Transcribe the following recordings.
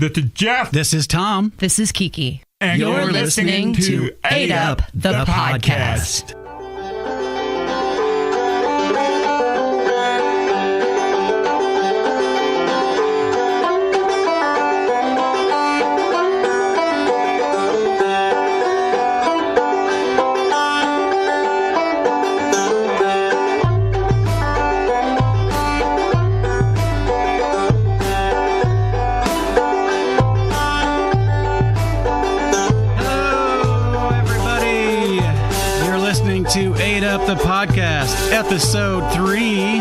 This is Jeff. This is Tom. This is Kikii. And you're listening to 8 Up, the podcast. To 8 Up the Podcast, episode 3.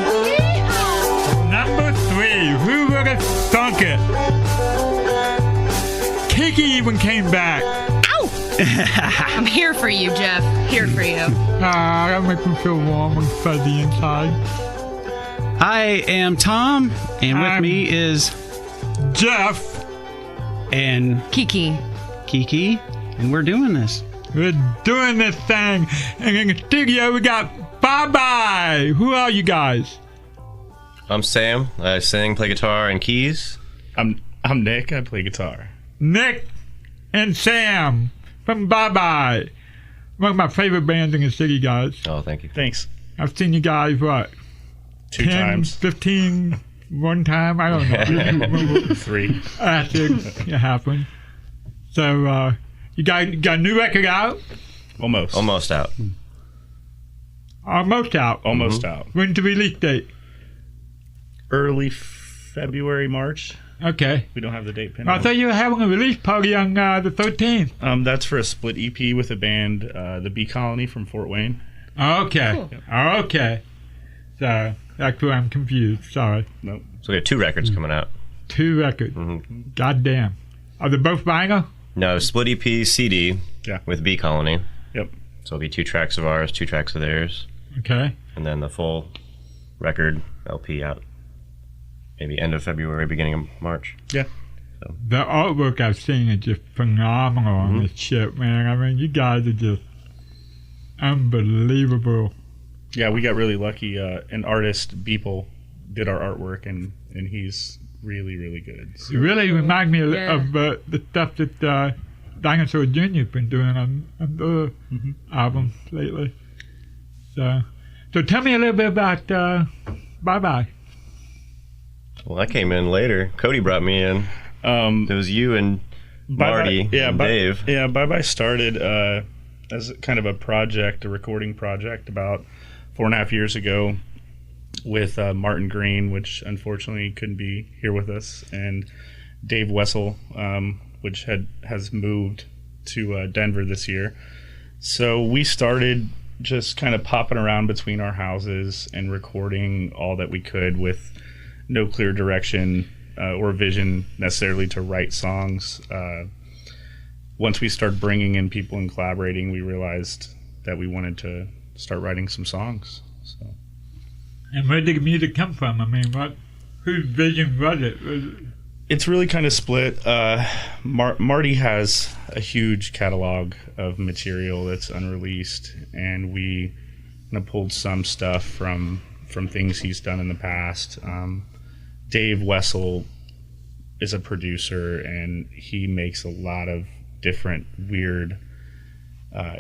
Number 3. Who would have thunk it? Kikii even came back. Ow! I'm here for you, Jeff. Here for you. That makes me feel warm and fuzzy inside. I am Tom, and with me is Jeff and Kikii, and we're doing this. We're doing this thing. And in the studio, we got BYBYE. Who are you guys? I'm Sam. I sing, play guitar, and keys. I'm Nick. I play guitar. Nick and Sam from BYBYE. One of my favorite bands in the city, guys. Oh, thank you. Thanks. I've seen you guys, what? 2 10, times. 15, one time? I don't know. 3. It happened. So, you got a new record out? Almost out. Almost out. Almost out. When's the release date? Early February, March. Okay. We don't have the date pinned. I thought you were having a release party on the 13th. That's for a split EP with a band, the Bee Colony from Fort Wayne. Okay. Cool. Okay. So, that's where I'm confused. Sorry. Nope. So we have 2 records coming out. 2 records. Mm-hmm. Goddamn. Are they both vinyl? No, split EP CD with Bee Colony. Yep. So it'll be 2 tracks of ours, 2 tracks of theirs. Okay. And then the full record LP out maybe end of February, beginning of March. Yeah. So. The artwork I've seen is just phenomenal on this shit, man. I mean, you guys are just unbelievable. Yeah, we got really lucky. An artist, Beeple, did our artwork, and he's really, really good. So. It really reminds me of the stuff that Dinosaur Jr.'s been doing on the albums lately. So tell me a little bit about BYBYE. Well, I came in later. Cody brought me in. It was you and Marty and Dave. BYBYE started as kind of a project, a recording project about 4.5 years ago with Martin Green, which unfortunately couldn't be here with us, and Dave Wessel, which has moved to Denver this year. So we started just kind of popping around between our houses and recording all that we could with no clear direction or vision necessarily to write songs. Once we started bringing in people and collaborating, we realized that we wanted to start writing some songs. So. And where did the music come from? I mean, whose vision was it? It's really kind of split. Marty has a huge catalog of material that's unreleased, and we kind of pulled some stuff from things he's done in the past. Dave Wessel is a producer, and he makes a lot of different weird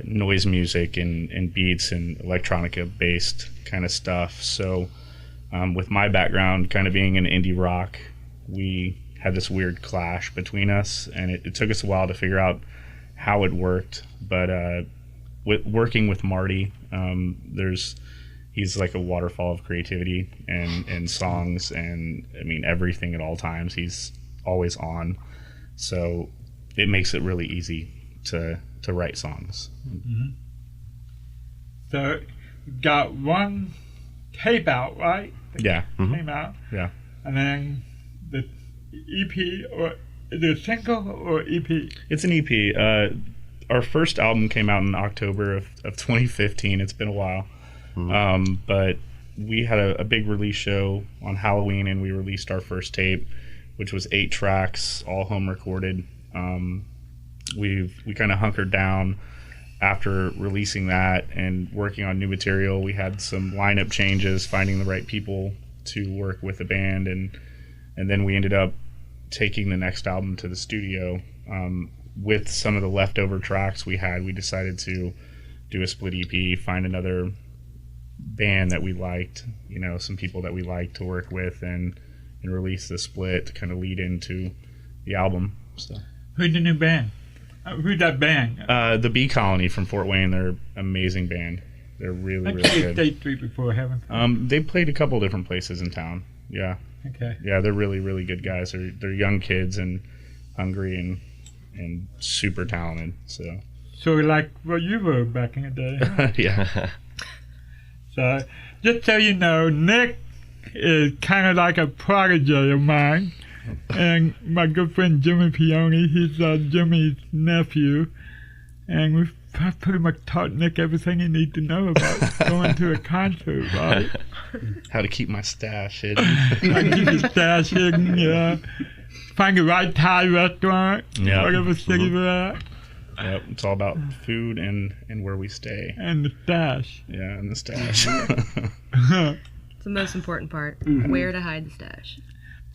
noise music and beats and electronica-based kind of stuff. So with my background kind of being in indie rock, we had this weird clash between us, and it took us a while to figure out how it worked. But working with Marty, he's like a waterfall of creativity and songs, and I mean everything at all times. He's always on, so it makes it really easy to write songs. Mm-hmm. So got one tape out, right? Yeah. Came out. Yeah. And then the EP, or is it a single or EP? It's an EP. Our first album came out in October of 2015. It's been a while. But we had a big release show on Halloween, and we released our first tape, which was 8 tracks, all home recorded. We kind of hunkered down after releasing that and working on new material. We had some lineup changes, finding the right people to work with the band, and then we ended up taking the next album to the studio, with some of the leftover tracks we had, we decided to do a split EP, find another band that we liked, some people that we liked to work with, and release the split to kind of lead into the album. So, who's the new band? Who's that band? The Bee Colony from Fort Wayne. They're an amazing band. They're really good. State Street before, haven't they played a couple different places in town. Yeah. Okay. Yeah, they're really, really good guys. They're young kids and hungry and super talented. So like what you were back in the day. Huh? Yeah. So just so you know, Nick is kind of like a protege of mine, and my good friend Jimmy Peony, he's Jimmy's nephew, and we've pretty much taught Nick everything he needs to know about going to a concert, right? How to keep my stash hidden. How to keep your stash hidden, yeah. Find the right Thai restaurant, whatever city we're at. Yep, it's all about food and where we stay. And the stash. Yeah, and the stash. It's the most important part. Where to hide the stash.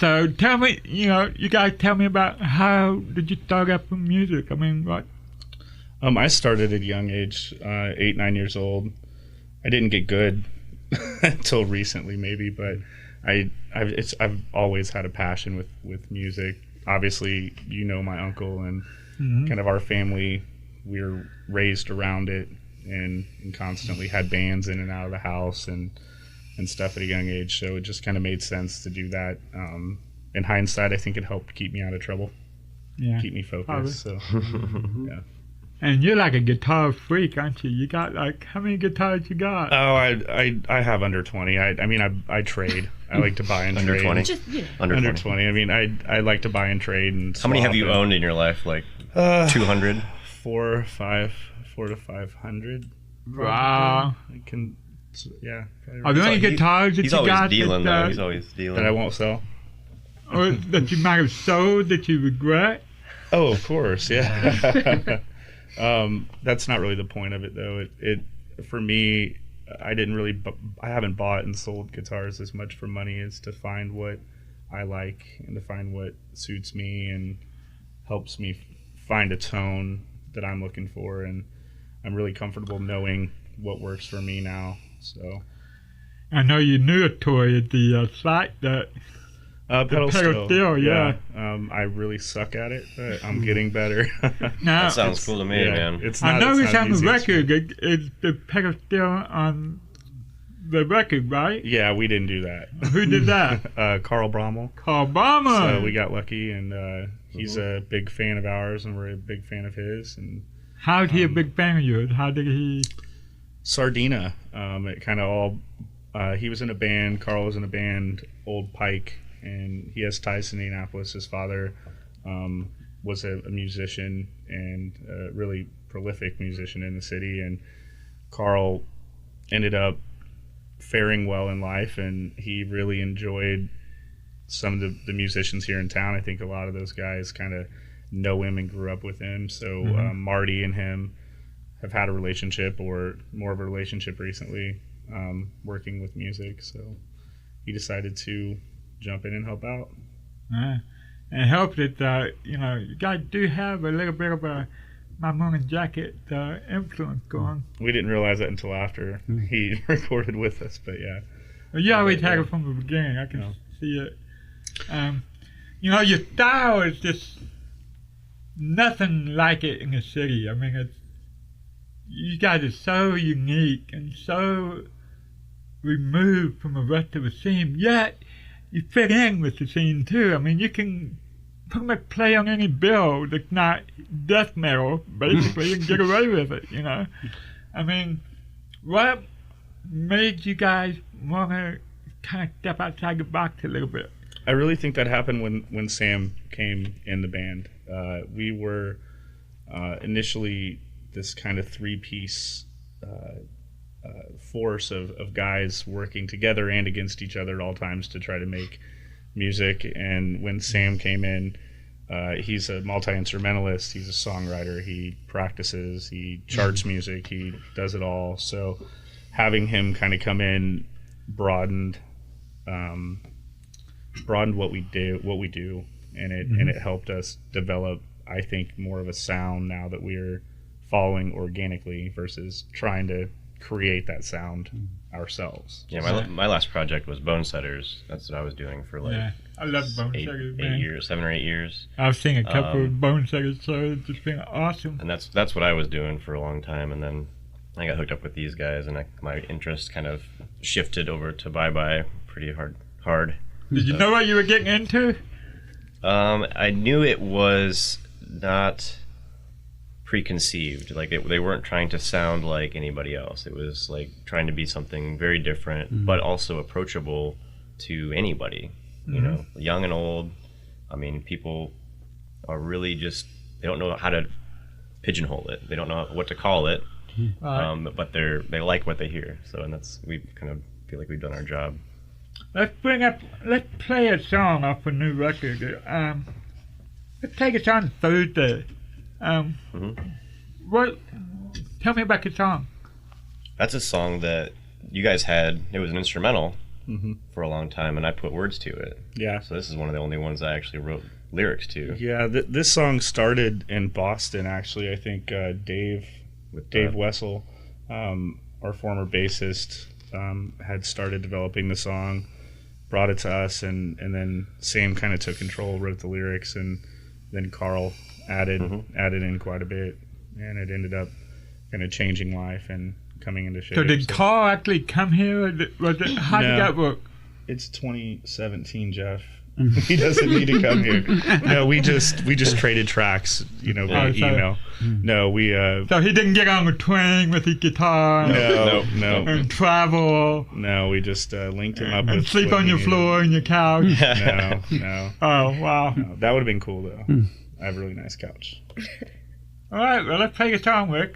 So tell me, you guys tell me about how did you start up with music? I mean, what? I started at a young age, 8, 9 years old. I didn't get good until recently, maybe, but I've always had a passion with music. Obviously, my uncle and kind of our family, we were raised around it and constantly had bands in and out of the house and stuff at a young age. So it just kind of made sense to do that. In hindsight, I think it helped keep me out of trouble, keep me focused. So, yeah. And you're like a guitar freak, aren't you? You got how many guitars you got? Oh, I have under 20. I trade. I like to buy and under trade. 20? Just, Under 20. I mean, I like to buy and trade. And how many have you owned in your life? Like 200? 4 to 500. Wow. I can, yeah. Are there any guitars that you got dealing, though. He's always dealing. That I won't sell? Or that you might have sold that you regret? Oh, of course, yeah. That's not really the point of it, though. It for me, I haven't bought and sold guitars as much for money as to find what I like and to find what suits me and helps me find a tone that I'm looking for, and I'm really comfortable knowing what works for me now. So I know you knew a toy at the site that pedal steel, yeah. I really suck at it, but I'm getting better. Now, that sounds cool to me, man. I noticed on the record it's the pedal steel on the record, right? Yeah, we didn't do that. Who did that? Carl Broemel. Carl Broemel. So we got lucky, and he's a big fan of ours, and we're a big fan of his. And how's he a big fan of yours? How did he? Sardina. It kind of all. He was in a band. Carl was in a band, Old Pike, and he has ties to Indianapolis. His father was a musician and a really prolific musician in the city, and Carl ended up faring well in life, and he really enjoyed some of the musicians here in town. I think a lot of those guys kind of know him and grew up with him. So Marty and him have had a relationship, or more of a relationship recently, working with music. So he decided to jump in and help out. And help that, you guys do have a little bit of a My Morning Jacket influence going. We didn't realize that until after he recorded with us, but yeah. Well, you always had it from the beginning. I can see it. Your style is just nothing like it in the city. I mean, you guys are so unique and so removed from the rest of the scene, yet you fit in with the scene too. I mean, you can pretty much play on any bill that's not death metal, basically, and get away with it, I mean, what made you guys want to kind of step outside the box a little bit? I really think that happened when Sam came in the band. We were initially this kind of three-piece force of guys working together and against each other at all times to try to make music. And when Sam came in, he's a multi-instrumentalist, he's a songwriter, he practices, he charts music, he does it all. So having him kind of come in broadened what we do, and it helped us develop, I think, more of a sound now that we're following organically versus trying to create that sound ourselves. Yeah, my last project was Bone Setters. That's what I was doing for I love Bone Setters, man. 8 years, 7 or 8 years. I've seen a couple of Bone Setters, so it's just been awesome. And that's what I was doing for a long time, and then I got hooked up with these guys, and my interest kind of shifted over to BYBYE pretty hard. Did you know what you were getting into? I knew it was not preconceived. Like they weren't trying to sound like anybody else. It was like trying to be something very different, but also approachable to anybody. You know, young and old. I mean, people are really just, they don't know how to pigeonhole it. They don't know what to call it. But they like what they hear. So, and we kind of feel like we've done our job. Let's play a song off a new record. Let's take it on Thursday. Tell me about the song. That's a song that you guys had. It was an instrumental for a long time, and I put words to it. Yeah. So this is one of the only ones I actually wrote lyrics to. Yeah, this song started in Boston, actually. I think Dave Wessel, our former bassist, had started developing the song, brought it to us, and then Sam kind of took control, wrote the lyrics, and then Carl added in quite a bit, and it ended up kind of changing life and coming into shape. So did Carl actually come here, or how did that work? It's 2017, Jeff. He doesn't need to come here. No, we just traded tracks, via email. No, we. So he didn't get on a train with his guitar. No. And travel. No, we just linked him up. And with sleep on your floor and your couch. No. Oh wow. No, that would have been cool though. I have a really nice couch. All right, well let's play a song, Rick.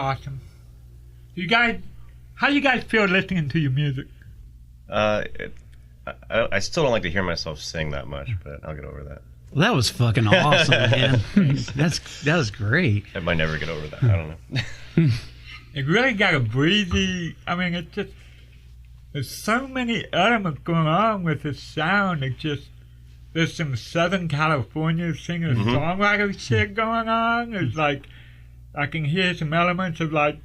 awesome. How do you guys feel listening to your music? I still don't like to hear myself sing that much, but I'll get over that. Well, that was fucking awesome, man. That was great. I might never get over that. I don't know. It really got a breezy. I mean, it's just there's so many elements going on with this sound. There's some Southern California singer-songwriter shit going on. There's like I can hear some elements of like.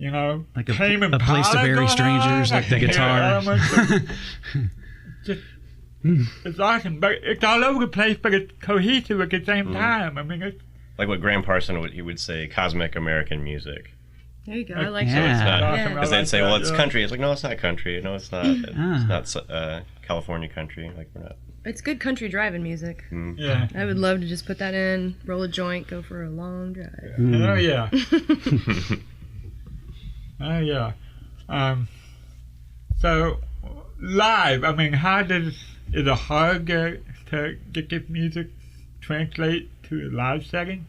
You know, like a place to bury strangers, like the guitar. It's awesome, but it's all over the place, but it's cohesive at the same time. I mean, it's like what Graham Parson would say, cosmic American music. There you go. I like So that. it's not awesome. because I they'd say, that, well, it's country. It's like, no, it's not country. No, it's not. It's not California country. Like we're not. It's good country driving music. Yeah. I would love to just put that in, roll a joint, go for a long drive. Oh yeah. Oh yeah. So live. I mean, is it hard to get this music translate to a live setting?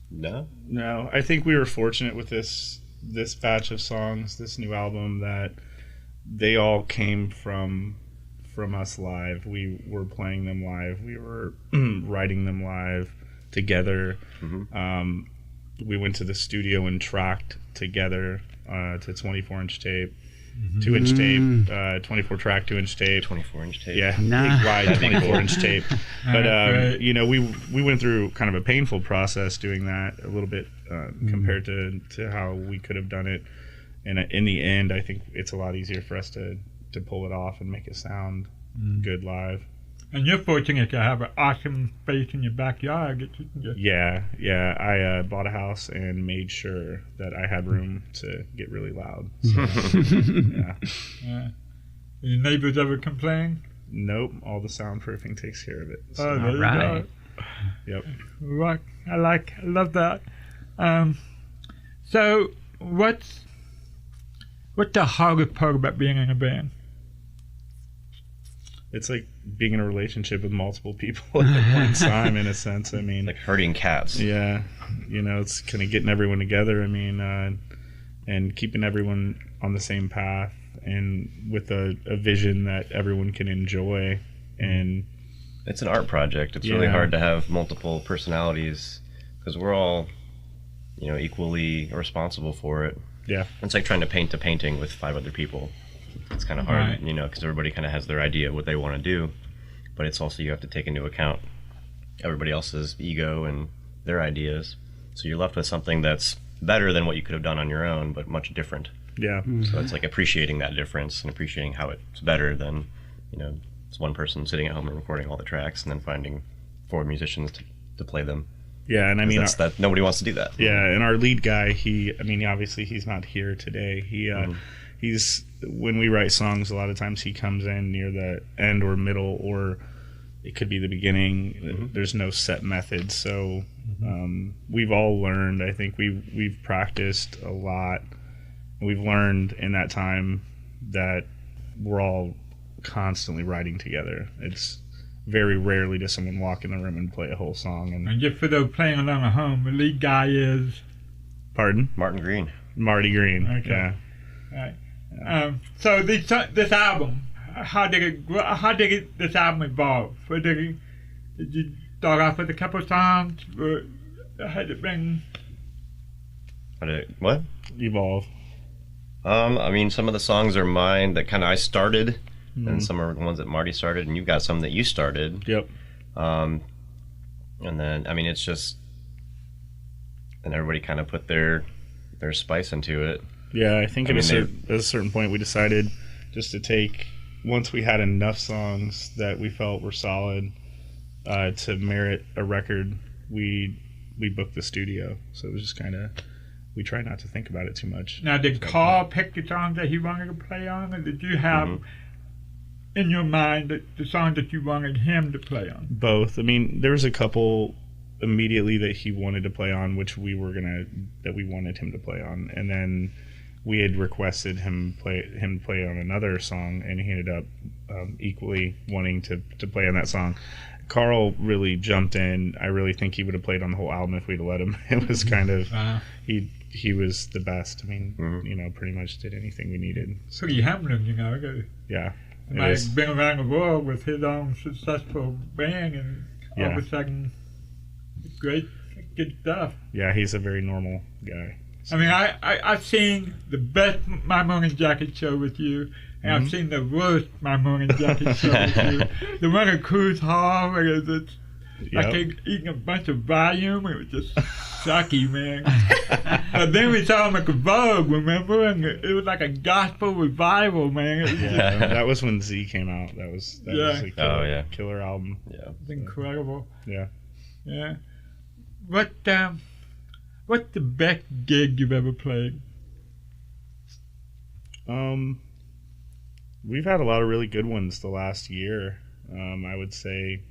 No. I think we were fortunate with this batch of songs, this new album, that they all came from us live. We were playing them live. We were writing them live together. We went to the studio and tracked together to 24-inch tape, 2-inch tape, 24-track 2-inch tape. 24-inch tape. Yeah, big wide 24-inch tape. But you know, we went through kind of a painful process doing that a little bit compared to how we could have done it. And in the end, I think it's a lot easier for us to pull it off and make it sound good live. And you're fortunate to have an awesome space in your backyard that you can just... Yeah. I bought a house and made sure that I had room to get really loud. So, Yeah. Your neighbors ever complain? Nope. All the soundproofing takes care of it. So, Oh, there you right. go. Yep. Right. I love that. So what's the hardest part about being in a band? It's like being in a relationship with multiple people at one time, in a sense. I mean, Like herding cats. yeah, you know, it's kind of getting everyone together. I mean, and keeping everyone on the same path and with a vision that everyone can enjoy. And It's an art project. It's really hard to have multiple personalities because we're all, you know, equally responsible for it. yeah, It's like trying to paint a painting with 5 other people. It's kind of hard, Right. you know, because everybody kind of has their idea of what they want to do, but it's also you have to take into account everybody else's ego and their ideas. So you're left with something that's better than what you could have done on your own, but much different. yeah, So it's like appreciating that difference and appreciating how it's better than, you know, it's one person sitting at home and recording all the tracks and then finding 4 musicians to play them. yeah. And I mean, That nobody wants to do that. yeah. And our lead guy, obviously he's not here today. He's when we write songs, a lot of times he comes in near the end or middle, or it could be the beginning. There's no set method, so we've all learned. I think we've practiced a lot. We've learned in that time that we're all constantly writing together. It's very rarely does someone walk in the room and play a whole song. And just for those playing along at home, the lead guy is... Pardon? Martin Green. Marty Green. Okay. Yeah. Right. So this album, how did this album evolve? Did you start off with a couple of songs, or had it been? What? Evolve. I mean, some of the songs are mine that kind of I started, and some are the ones that Marty started, and you've got some that you started. Yep. And then, I mean, it's just, and everybody kind of put their spice into it. Yeah, I think at a certain point we decided just to take, once we had enough songs that we felt were solid to merit a record, we booked the studio. So it was just kind of, we tried not to think about it too much. Now, did Carl pick the songs that he wanted to play on, or did you have in your mind the songs that you wanted him to play on? Both. I mean, there was a couple immediately that he wanted to play on, which we wanted him to play on, and then we had requested him play on another song, and he ended up equally wanting to play on that song. Carl really jumped in. I really think he would have played on the whole album if we'd have let him. It was kind of he was the best. I mean, pretty much did anything we needed. So you have him, Yeah. Like been around the world with his own successful band, and all of a sudden, great, good stuff. Yeah, he's a very normal guy. I mean, I've seen the best My Morning Jacket show with you, and I've seen the worst My Morning Jacket show with you. The one at Cruise Hall, where it's like eating a bunch of volume. It was just sucky, man. But then we saw him at the Vogue, remember? And it was like a gospel revival, man. It was that was when Z came out. That was a killer album. Yeah, it's incredible. Yeah. Yeah. What's the best gig you've ever played? We've had a lot of really good ones the last year. I would say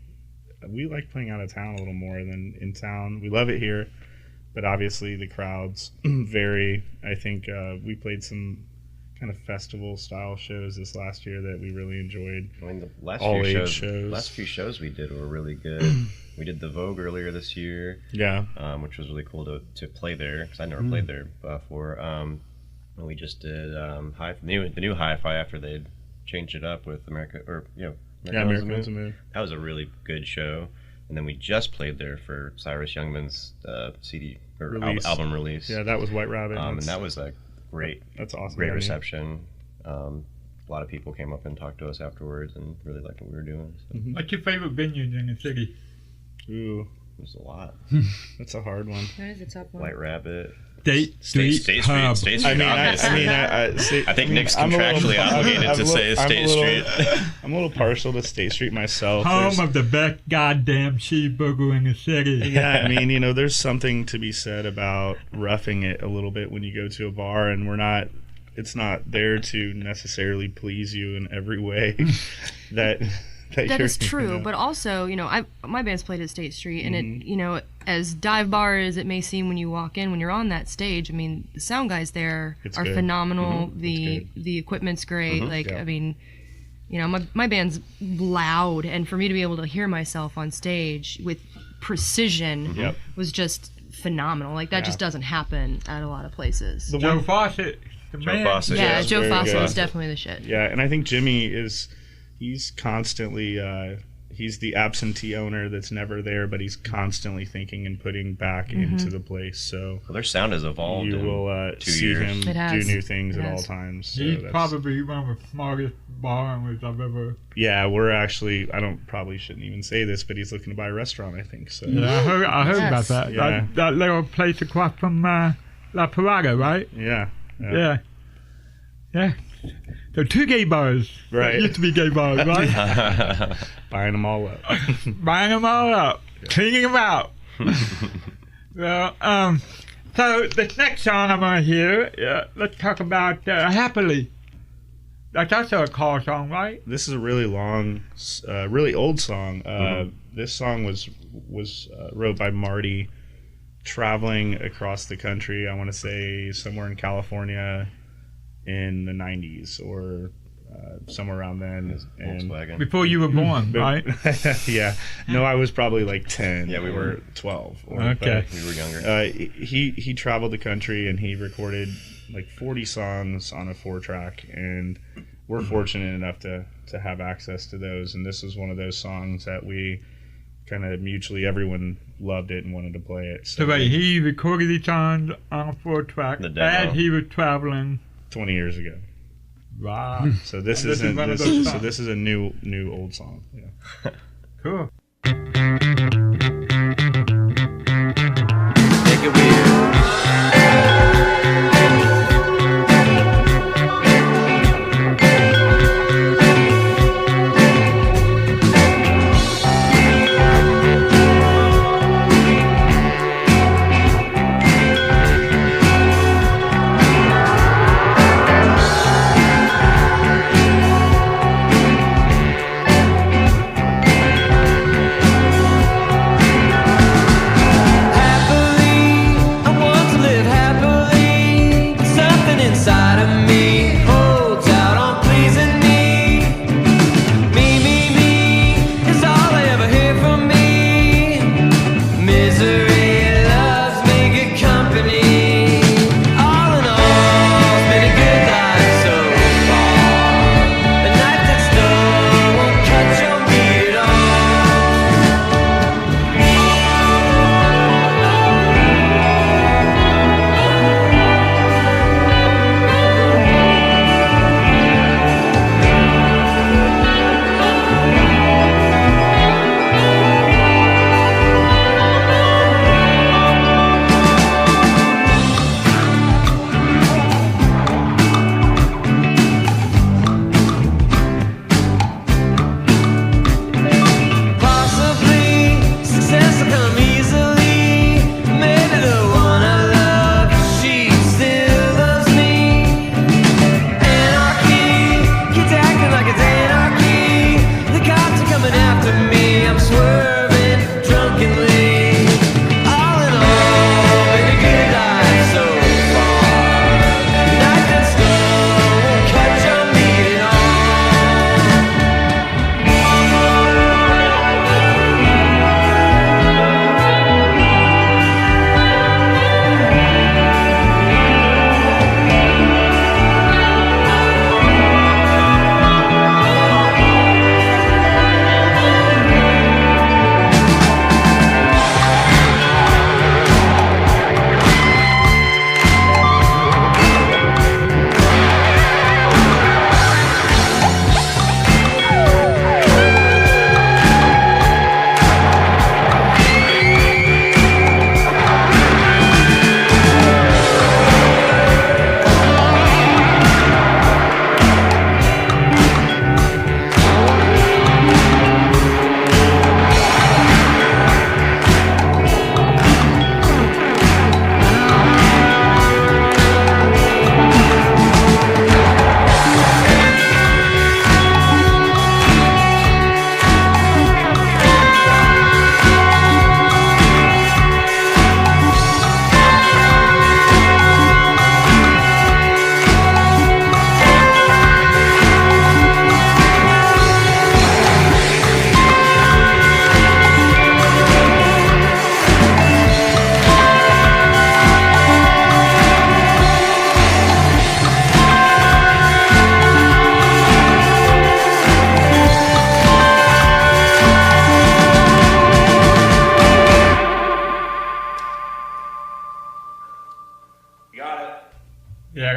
we like playing out of town a little more than in town. We love it here, but obviously the crowds vary. I think we played some kind of festival style shows this last year that we really enjoyed. I mean, the last few shows we did were really good. We did the Vogue earlier this year, which was really cool to play there because I never played there before. And we just did the new Hi-Fi after they'd changed it up with America Owns the Moon. That was a really good show. And then we just played there for Cyrus Youngman's CD or album release. Yeah, that was White Rabbit. And that was a great, that's awesome. Great reception. A lot of people came up and talked to us afterwards and really liked what we were doing. So. What's your favorite venues in the city? Ooh, there's a lot. That's a hard one. That is a tough one. White Rabbit. State Street. I think Nick's contractually obligated to say State Street. I'm a little partial to State Street myself. Home of the best goddamn cheeseburger in the city. Yeah, I mean, there's something to be said about roughing it a little bit when you go to a bar, and it's not there to necessarily please you in every way. That is true, but also, my band's played at State Street, and it, as dive bar as it may seem when you walk in, when you're on that stage, I mean, the sound guys there are phenomenal. The equipment's great. I mean, my band's loud, and for me to be able to hear myself on stage with precision was just phenomenal. Like, that just doesn't happen at a lot of places. Joe Fawcett. Joe Fawcett is definitely the shit. Yeah, and I think Jimmy he's constantly he's the absentee owner that's never there, but he's constantly thinking and putting back into the place. So their sound has evolved. You will see him do new things at all times. So he's probably one of the smartest bar owners I've ever. Yeah, we're actually. Probably shouldn't even say this, but he's looking to buy a restaurant, I think. So yeah, I heard about that. Yeah. That little place across from La Parada, right? Yeah. So 2 gay bars. Right. Used to be gay bars, right? Buying them all up. Cleaning them out. Well, so this next song I'm going to hear, let's talk about Happily. That's also a car song, right? This is a really long, really old song. This song was wrote by Marty traveling across the country, I want to say somewhere in California in the 90s or somewhere around then. Volkswagen. Before you were born, right? Yeah. No, I was probably like 10. Yeah, we were 12. Okay. We were younger. He traveled the country and he recorded like 40 songs on a 4-track, and we're fortunate enough to have access to those, and this was one of those songs that we kind of mutually, everyone loved it and wanted to play it. So wait, he recorded these songs on a 4-track as he was traveling 20 years ago. Wow. So this is a new old song. Yeah. Cool. Make it weird.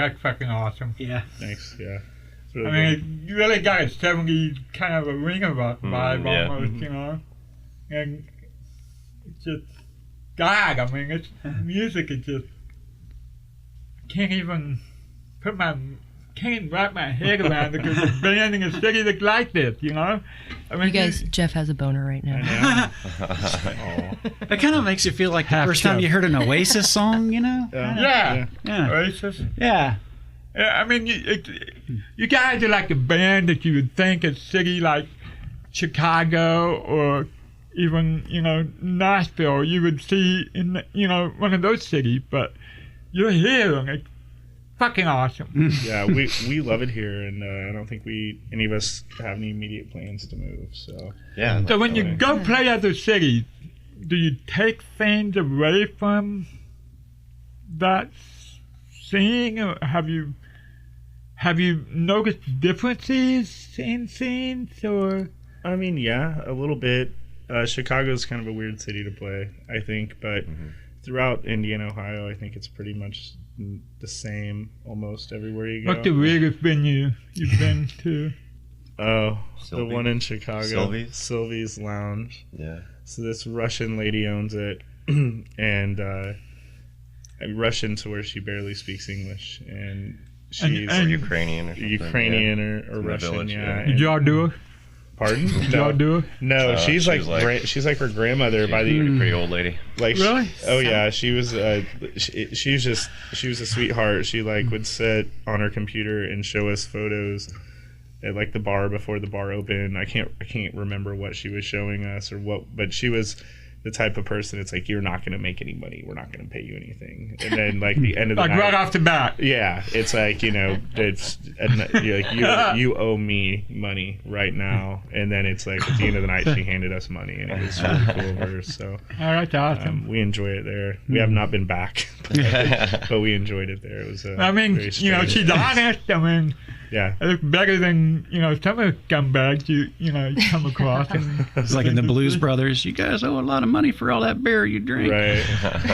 that's fucking awesome. Yeah. Thanks. Yeah. It's really I good. mean, you really got a 70s kind of a ring vibe yeah. almost, you know? And it's just, God, I mean, it's music is just, can't even wrap my head around it because the band in a city that's like this, you know? I mean, You guys, Jeff has a boner right now. That kind of makes you feel like the first time you heard an Oasis song, you know? Yeah. Yeah. Oasis. Yeah. Yeah, I mean, you guys are like a band that you would think a city like Chicago or even, you know, Nashville, you would see in, you know, one of those cities, but you're here and it's fucking awesome. Yeah, we love it here, and I don't think any of us have any immediate plans to move. So Yeah. So when you go play other cities, do you take things away from that scene, or have you noticed differences in scenes, or? I mean, yeah, a little bit. Chicago's kind of a weird city to play, I think, but throughout Indiana, Ohio, I think it's pretty much the same almost everywhere you go. What's the weirdest venue you've been to? Oh, Sylvie? the one in Chicago. Sylvie's? Lounge. Yeah. So this Russian lady owns it, and Russian to where she barely speaks English, and she's And Ukrainian or something. Ukrainian yeah. or Russian, village, yeah. Did y'all do it? Pardon? Did y'all do it? No, she's she's like- she's like her grandmother by She's the a pretty old lady. like. Really? Oh yeah, she was she was a sweetheart. She like would sit on her computer and show us photos at like the bar before the bar opened. I can't remember what she was showing us or what, but she was the type of person. It's like, you're not going to make any money. We're not going to pay you anything. And then like the end of the Like night, right off the bat. yeah, it's like, you know, it's you're like, you owe me money right now. And then it's like at the end of the night, she handed us money, and it was really cool of her. So Oh, that's awesome. we enjoy it there. We have not been back, but we enjoyed it there. It was. I mean, very you know, strange. she's honest. I mean, Yeah. it's better than, you know, some of the scumbags you come across. And, It's like in the Blues Brothers. You guys owe a lot of money for all that beer you drink. Right.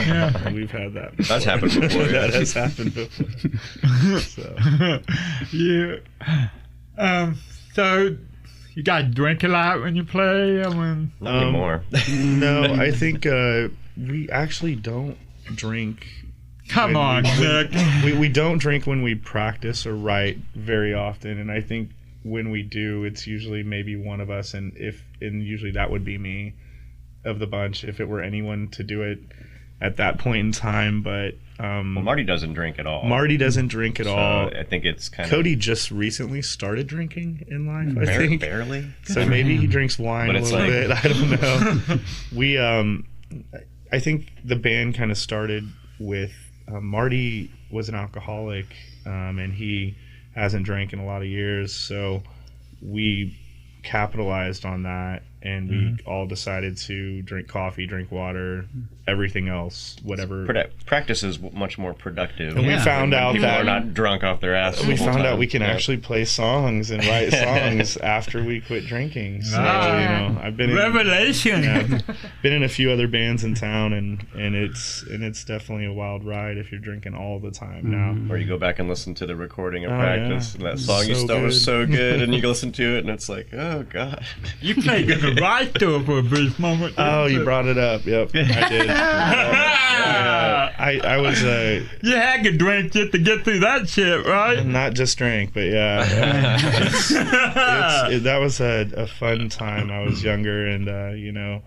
yeah. We've had that before. That's happened before. That has happened before. So. Yeah. So, you guys drink a lot when you play? I mean, Not anymore. No, I think we actually don't drink. come on, Nick. We don't drink when we practice or write very often, and I think when we do, it's usually maybe one of us, and usually that would be me of the bunch if it were anyone to do it at that point in time. But Well, Marty doesn't drink at all. Marty doesn't drink at so all. I think it's kind Cody just recently started drinking in life, I think. barely. So maybe he drinks wine But a it's little like- bit. I don't know. We, I think the band kind of started with Marty was an alcoholic, and he hasn't drank in a lot of years. So we capitalized on that, and we all decided to drink coffee, drink water, everything else, whatever. Practice is much more productive. And we found when out people that are not drunk off their ass. we the whole found out time. we can Yeah. actually play songs and write songs after we quit drinking. So Ah. you know, I've been Revelation. been in a few other bands in town, and it's definitely a wild ride if you're drinking all the time now. Or you go back and listen to the recording of Oh, practice, yeah. and that song you So thought was good. so good, and you listen to it, and it's like, oh god. You played in the right store for a brief moment. Oh, didn't you brought it up. Yep, I did. I was You had to drink just to get through that shit, right? not just drank, but yeah, that was a fun time. I was younger, and you know,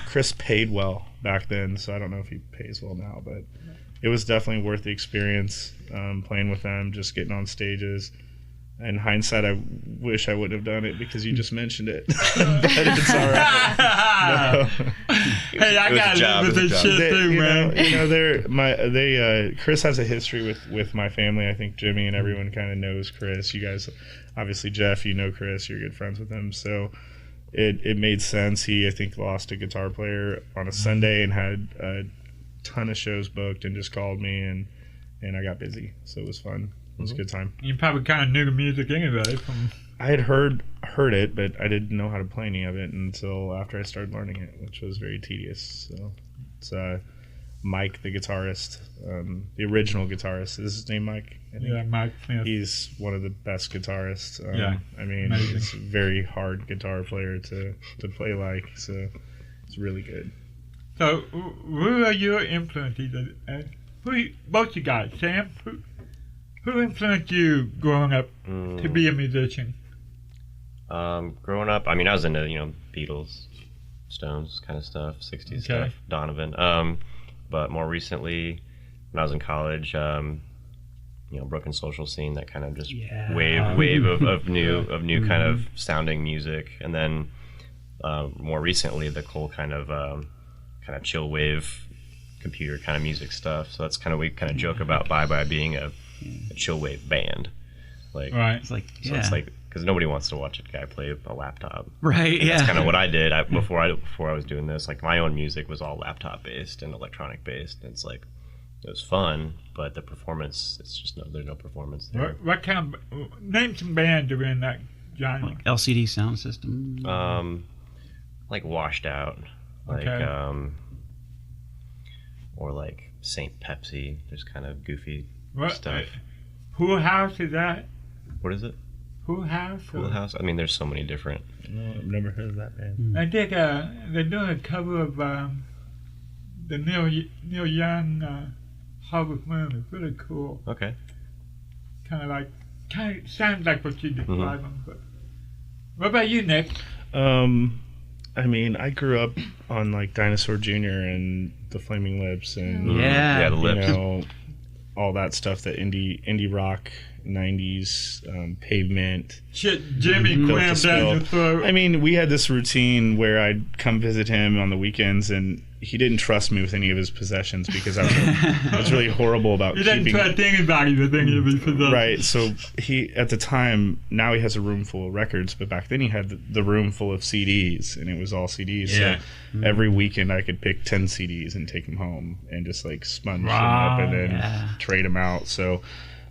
Chris paid well back then, so I don't know if he pays well now, but it was definitely worth the experience playing with them, just getting on stages. In hindsight, I wish I wouldn't have done it because you just mentioned it, but it's all right. No. Hey, I It was a gotta job, live with it was this a shit They- too, man. Chris has a history with my family. I think Jimmy and everyone kind of knows Chris. You guys, obviously Jeff, you know Chris, you're good friends with him, so it made sense. He, I think, lost a guitar player on a Sunday and had a ton of shows booked, and just called me, and I got busy, so it was fun. It was a good time. You probably kind of knew the music anyway. I had heard it, but I didn't know how to play any of it until after I started learning it, which was very tedious. So it's Mike, the guitarist, the original guitarist. Is his name Mike? I think. Yeah, Mike Smith. He's one of the best guitarists. Yeah, I mean, amazing. he's a very hard guitar player to play like, so it's really good. So, who are your influences? Both you guys, Sam, who influenced you growing up to be a musician? Growing up, I mean, I was into, Beatles, Stones kind of stuff, 60s stuff, Donovan. But more recently, when I was in college, Brooklyn social scene, that kind of just wave of new kind of sounding music, and then more recently the whole kind of chill wave computer kind of music stuff. So that's kind of, we kind of joke about BYBYE being a chill wave band, like right. It's like it's like, because nobody wants to watch a guy play a laptop. Right. And that's kind of what I did before I was doing this. Like, my own music was all laptop based and electronic based. And it's like, it was fun, but the performance, it's just there's no performance there. What kind of, name some bands that are in that genre? Like LCD Sound System. Like Washed Out, like or like Saint Pepsi. There's kind of goofy stuff. Pool House, is that? What is it? Pool House? Pool House? I mean, there's so many different. No, I've never heard of that band. I think they're doing a cover of the Neil Young Harvest Moon. It's really cool. Okay. Kind of sounds like what you describe them. But what about you, Nick? I mean, I grew up on like Dinosaur Jr. and the Flaming Lips and Yeah, the Lips. All that stuff, that indie rock 90s, Pavement. Shit, Jimmy Built to crammed Spill. down your throat. I mean, we had this routine where I'd come visit him on the weekends, and he didn't trust me with any of his possessions because I was really horrible about He keeping. didn't trust anybody with any of his possessions. Right, so he, at the time, now he has a room full of records, but back then he had the room full of CDs, and it was all CDs. Yeah. So every weekend I could pick 10 CDs and take them home and just like sponge them up and then trade them out. So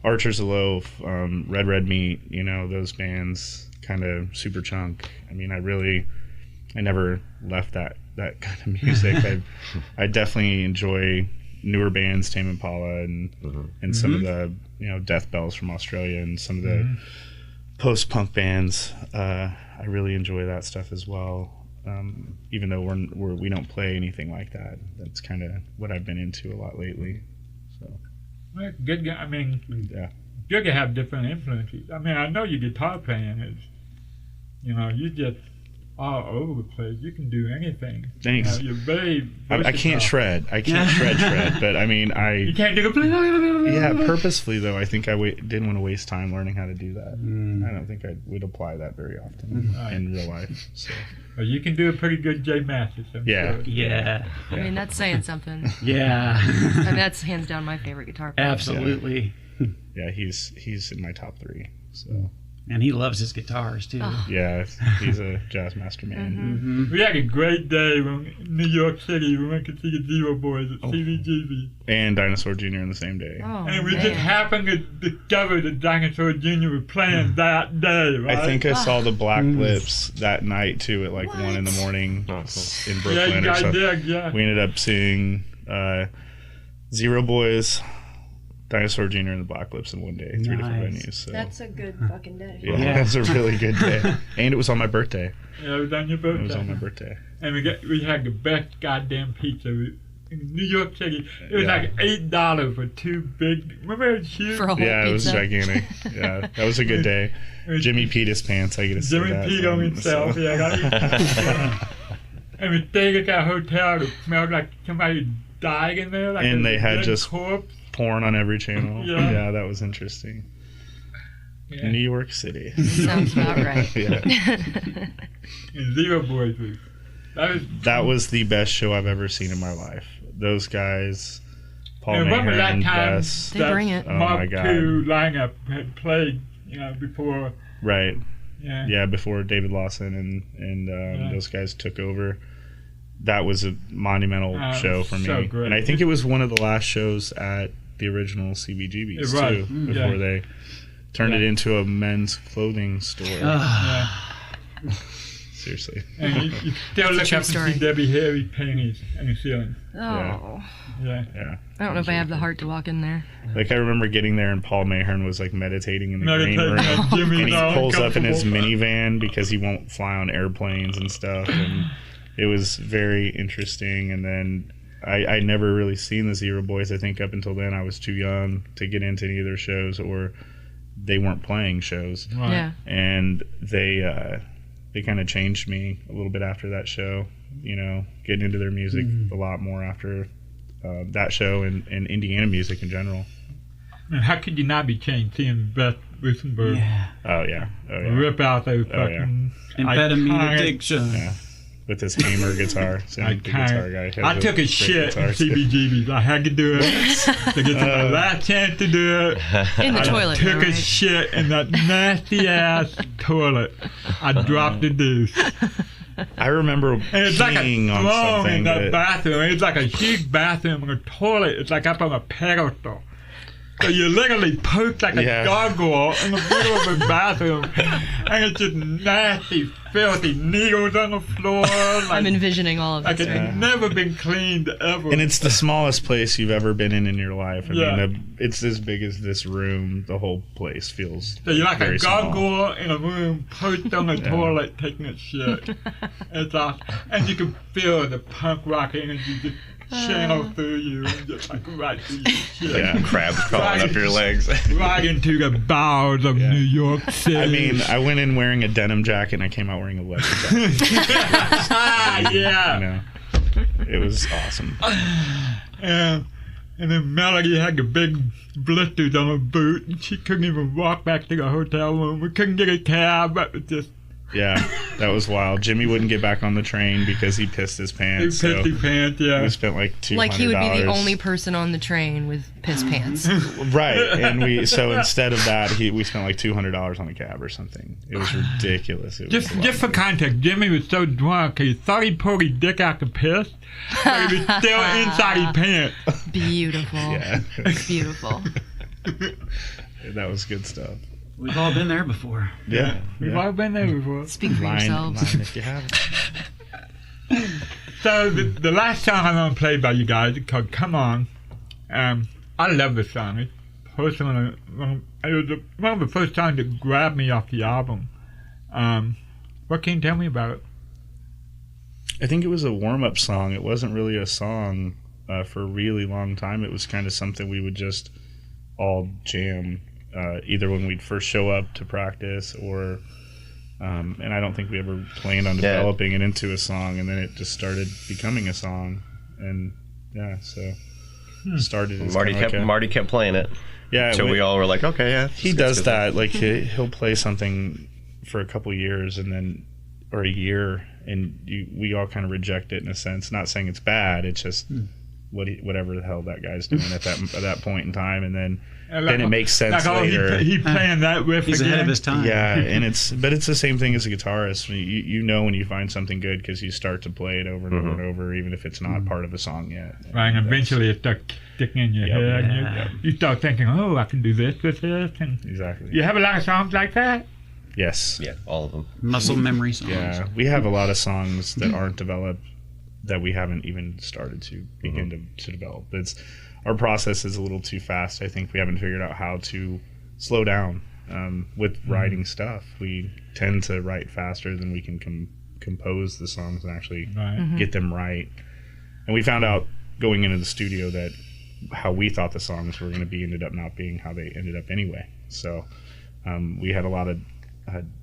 Archer's a Loaf, Red Meat, those bands, kind of Superchunk. I mean, I never left that kind of music. I definitely enjoy newer bands, Tame Impala and some of the Death Bells from Australia and some of the post-punk bands. I really enjoy that stuff as well. Even though we don't play anything like that, that's kind of what I've been into a lot lately. So Well, good. I mean, yeah, good to have different influences. I mean, I know your guitar playing is, you just all over the place. You can do anything. Thanks. You're very I can't shred. I can't shred. But I mean, You can't do it. yeah, purposefully though. I think I didn't want to waste time learning how to do that. I don't think I would apply that very often in real life. So. Well, you can do a pretty good J Masters. Yeah. Sure. Yeah. I mean, that's saying something. Yeah. I mean, that's hands down my favorite guitar player. Absolutely. Yeah, he's in my top 3. So And he loves his guitars too. yeah, he's a jazz master man. We had a great day in New York City. We went to see the Zero Boys at CBGB. And Dinosaur Jr. on the same day. Oh, And we man. just happened to discover that Dinosaur Jr. was playing that day, right? I think I saw the Black Lips that night too at like 1 in the morning in Brooklyn Yeah, you or guys something. did, yeah. We ended up seeing Zero Boys, Dinosaur Jr. and the Black Lips in one day, 3 different Nice. venues. So. That's a good fucking day. yeah, it was a really good day, and it was on my birthday. Yeah, it was on your birthday. It was on my birthday. And we had the best goddamn pizza. In New York City, it was Yeah. like $8 for 2 big. Remember it was huge? For a whole Yeah, it was pizza. gigantic. Yeah, that was a good day. Jimmy peed his pants. I get to say Jimmy that. peed on himself. So. Yeah, and we stayed at that hotel that smelled like somebody died in there. Like And a they had dead just corpse. Porn on every channel. Yeah. Yeah, that was interesting. Yeah. New York City. Sounds about right. Yeah. And Zero Boys was. That was the best show I've ever seen in my life. Those guys, Paul And remember Maher that and time Bess. They bring it. Oh my Mark God. II lineup had played, before. Right. Yeah. Yeah, before David Lawson and those guys took over. That was a monumental show for me. so great. And I think it was one of the last shows at the original CBGBs It was. too, before Yeah. they turned it into a men's clothing store. Yeah. seriously. And you still look true up story. and see Debbie Harry paintings on the ceiling. Oh. Yeah. I don't know if I have the heart to walk in there. Like, I remember getting there and Paul Mahern was like meditating in the green Meditating room. on Jimmy's And he all pulls up in his comfortable. minivan because he won't fly on airplanes and stuff. And it was very interesting. And then I never really seen the Zero Boys. I think up until then I was too young to get into any of their shows, or they weren't playing shows. Right. Yeah. And they kind of changed me a little bit after that show. You know, getting into their music a lot more after that show and Indiana music in general. And how could you not be changed seeing Beth Wissenberg Oh yeah. rip out those fucking Amphetamine iconic- addiction. Yeah. With his Hamer guitar. The guitar guy. has I a took a great shit in guitar stick. CBGBs. I had to do it to get to my last chance to do it. In the I toilet. took though, a right? shit in that nasty ass toilet. I dropped the deuce. I remember And it's like a peeing on throne something in that that bathroom. It's like a huge bathroom and a toilet. It's like up on a pedestal. So you literally poke like a Yeah. gargoyle in the middle of the bathroom. And it's just nasty, filthy needles on the floor. Like, I'm envisioning all of like this. it's Right? never been cleaned ever. and it's the smallest place you've ever been in your life. I Yeah. mean, it's as big as this room. The whole place feels So you're like very a small. gargoyle in a room, poached on the toilet, taking a shit. It's awesome. And you can feel the punk rock energy just channel through you and just like right through your shit. Yeah. Crabs crawling up your legs. Right into the bowels of Yeah. New York City. I mean, I went in wearing a denim jacket and I came out wearing a leather jacket. yeah. You know, it was awesome. And then Melody had the big blisters on her boot, and she couldn't even walk back to the hotel room. We couldn't get a cab, but it just Yeah, that was wild. Jimmy wouldn't get back on the train because he pissed his big pants. So pissy pants, yeah. we spent like $200. Like he would be the only person on the train with piss pants. Right, and so instead of that, we spent like $200 on a cab or something. It was ridiculous. It was a lot Just for of money. context, Jimmy was so drunk he thought he pulled his dick out to piss, but he was still inside his pants. Beautiful. Yeah, Beautiful. that was good stuff. We've all been there before. Yeah, We've all been there before. Speak for yourselves. Line if you haven't. So the last song I'm gonna play by you guys is called "Come On." I love this song. It's personally it was one of the first songs that grabbed me off the album. What can you tell me about it? I think it was a warm-up song. It wasn't really a song for a really long time. It was kind of something we would just all jam, either when we'd first show up to practice or, and I don't think we ever planned on developing it into a song, and then it just started becoming a song, and yeah, so started as Marty kinda kept like a- Marty kept playing it. yeah, So we all were like, okay, yeah. he it's does good. that. Like he'll play something for a couple years and then, or a year, and we all kind of reject it in a sense. Not saying it's bad. It's just whatever the hell that guy's doing at that point in time, and then it makes sense later. He playing that riff He's again. ahead of his time. Yeah, and it's the same thing as a guitarist. You know when you find something good because you start to play it over and over and over, even if it's not part of a song yet. Right, and eventually it starts sticking in your Yep. head, Yeah. and you start thinking, "Oh, I can do this with this." And Exactly. you have a lot of songs like that. Yes. Yeah, all of them. Muscle memory songs. Yeah, we have a lot of songs that aren't developed that we haven't even started to begin to develop. Our process is a little too fast. I think we haven't figured out how to slow down with writing stuff. We tend to write faster than we can compose the songs and actually Right. get them right. And we found out going into the studio that how we thought the songs were going to be ended up not being how they ended up anyway. So we had a lot of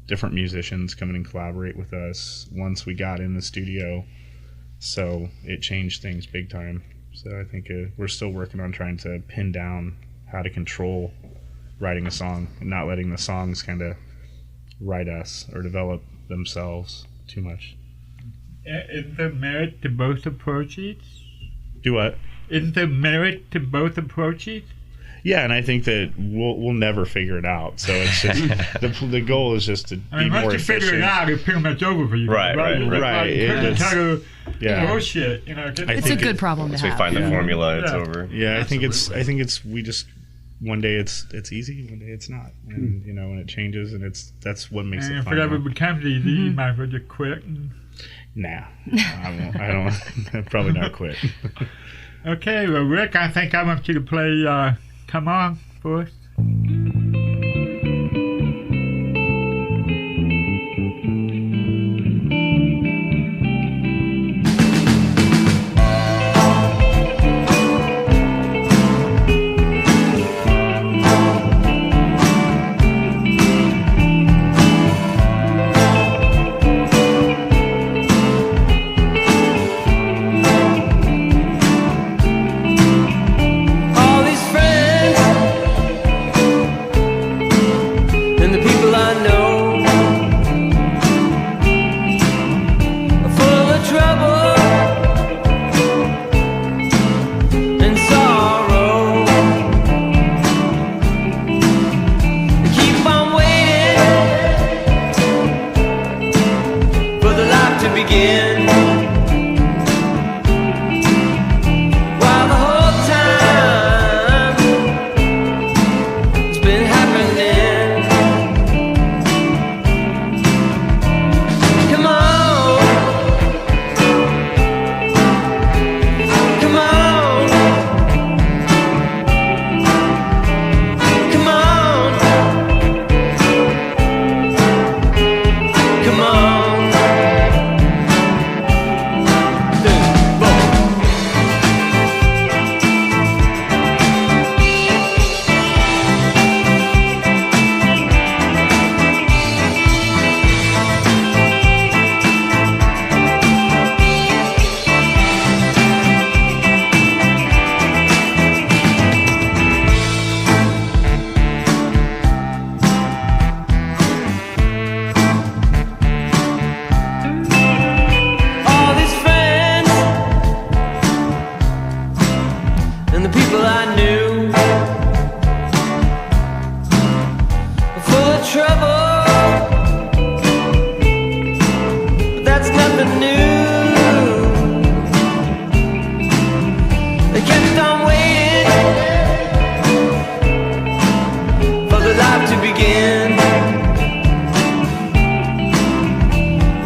different musicians come in and collaborate with us once we got in the studio. So it changed things big time. So I think we're still working on trying to pin down how to control writing a song and not letting the songs kind of write us or develop themselves too much. Is there merit to both approaches? Do what? Isn't there merit to both approaches? Yeah, and I think that we'll never figure it out. So it's just the goal is just to I mean, be more once you figure it efficient. out, it's pretty much over for you. Right, right, Like, right. It's total Yeah. bullshit. You know, It's a think good problem to Once we have. find the Yeah. formula, it's Yeah. over. Yeah, I think it's we just one day it's easy, one day it's not, and you know, when it changes, and that's what makes it And fun. if it ever becomes easy, you might as well just quit. Nah, I won't. I don't. Probably not quit. Okay, well, Rick, I think I want you to play "Come On" for us. All these friends and the people I know are full of trouble and sorrow. They keep on waiting for the life to begin. While the whole time it's been happening. Come on, come on, come on, come on. All these friends and the people I knew are full of trouble, but that's nothing new. They kept on waiting for the life to begin.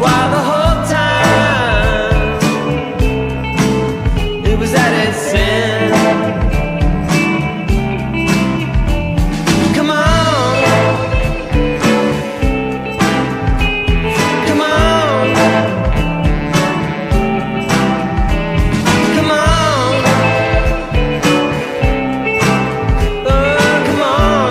While the whole time it was at its end. Come on, come on, come on, oh, come on.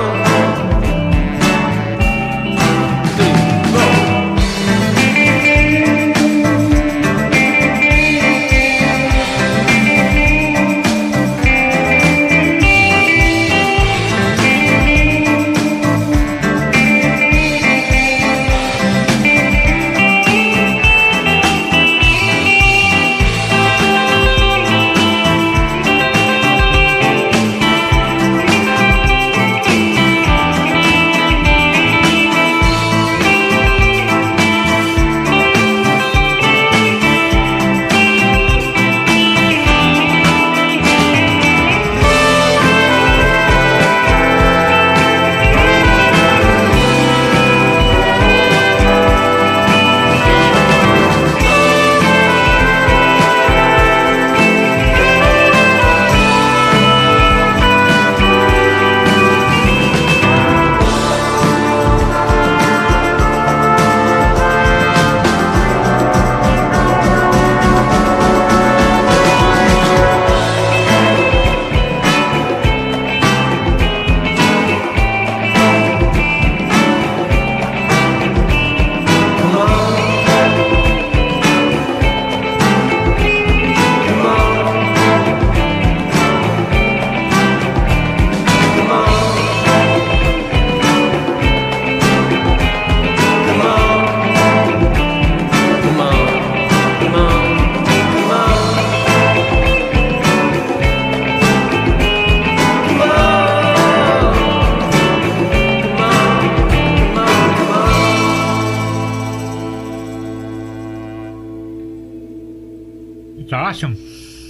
It's awesome.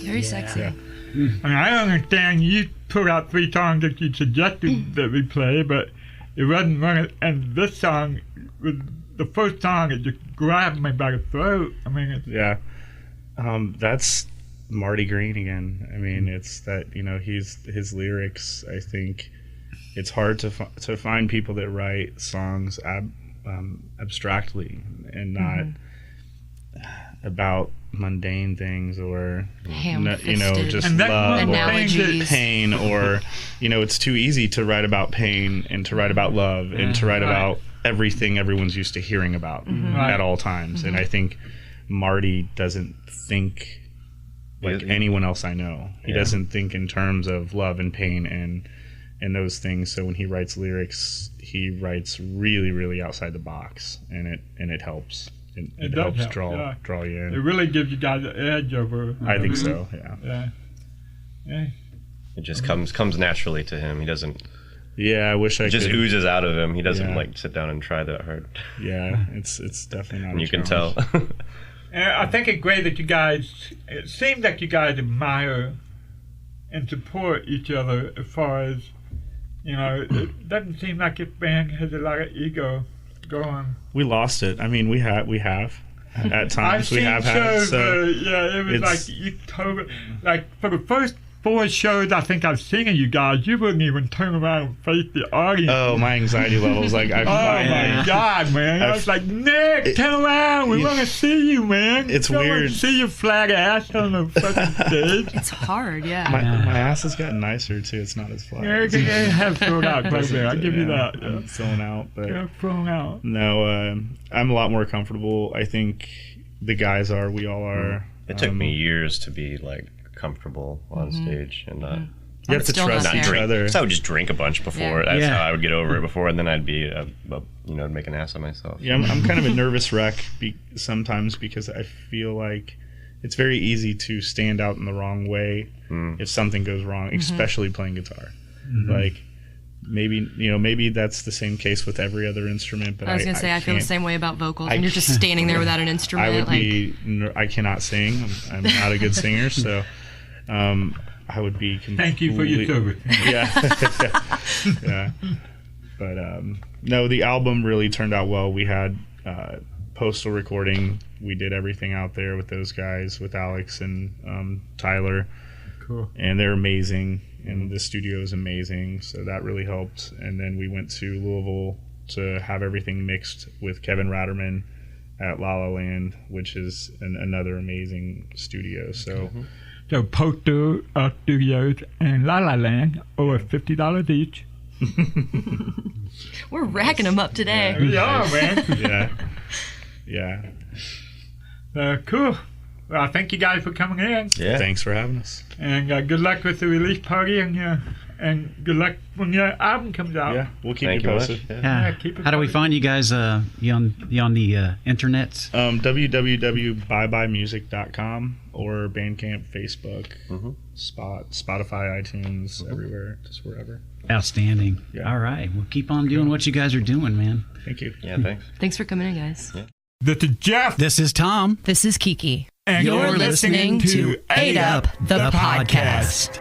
Very sexy. Yeah. I mean, I understand you put out 3 songs that you suggested that we play, but it wasn't one of, and this song was the first song that just grabbed me by the throat. I mean, it's, Yeah. That's Marty Green again. I mean, it's that, his lyrics, I think it's hard to find people that write songs abstractly and not about mundane things or just and love analogies. or pain or it's too easy to write about pain and to write about love and to write about everything everyone's used to hearing about at all times. And I think Marty doesn't think like anyone else I know. He doesn't think in terms of love and pain and those things. So when he writes lyrics, he writes really, really outside the box, and it helps. It helps help, draw you in. it really gives you guys an edge over. I think so. Yeah. It just comes naturally to him. He doesn't. Yeah, I wish I It just could. oozes out of him. He doesn't like sit down and try that hard. Yeah, it's definitely not. And you can tell. And I think it's great that you guys. It seems like you guys admire and support each other as far as It doesn't seem like this band has a lot of ego going. We lost it. I mean, we have at times we have had. Shows, So it was like you totally like for the first 4 shows I think I've seen of you guys, you wouldn't even turn around and face the audience. Oh, my anxiety levels! Like my God, man! I was like, Nick, turn around. We want to see you, man. It's we weird. Want to see your flat ass on the fucking stage. It's hard, yeah. My ass has gotten nicer too. It's not as flat. Yeah, it has thrown out quite a bit. I'll give you that. I'm thrown out, but thrown out. no, I'm a lot more comfortable. I think the guys are. We all are. It took me years to be like comfortable on stage and not. You have to still trust not each there. other. So I would just drink a bunch before. Yeah. That's how I would get over it before, and then I'd be, make an ass of myself. Yeah, I'm kind of a nervous wreck sometimes because I feel like it's very easy to stand out in the wrong way if something goes wrong, especially playing guitar. Like maybe that's the same case with every other instrument. But I was gonna say I feel the same way about vocals. When you're just standing there without an instrument. I would I cannot sing. I'm not a good singer, so I would be completely... Thank you for your service. Yeah. But no, the album really turned out well. We had postal recording. We did everything out there with those guys, with Alex and Tyler. Cool. And they're amazing, and the studio is amazing, so that really helped. And then we went to Louisville to have everything mixed with Kevin Ratterman at La La Land, which is another amazing studio. So So Postal Studios and La La Land over $50 each. We're racking them up today. We are, man. Yeah. Cool. Well, thank you guys for coming in. Yeah. Thanks for having us. And good luck with the release party, and good luck when your album comes out. Yeah, we'll keep Thank you you posted. much. Yeah, keep it How do we posted. find you guys? You on the internet? www.BYBYMusic.com or Bandcamp, Facebook, Spotify, iTunes, everywhere, just wherever. Outstanding. Yeah. All right. Well, keep on doing what you guys are doing, man. Thank you. Yeah, thanks. Thanks for coming in, guys. This is Jeff, This is Tom. This is Kiki. and You're listening to 8 Up, the podcast.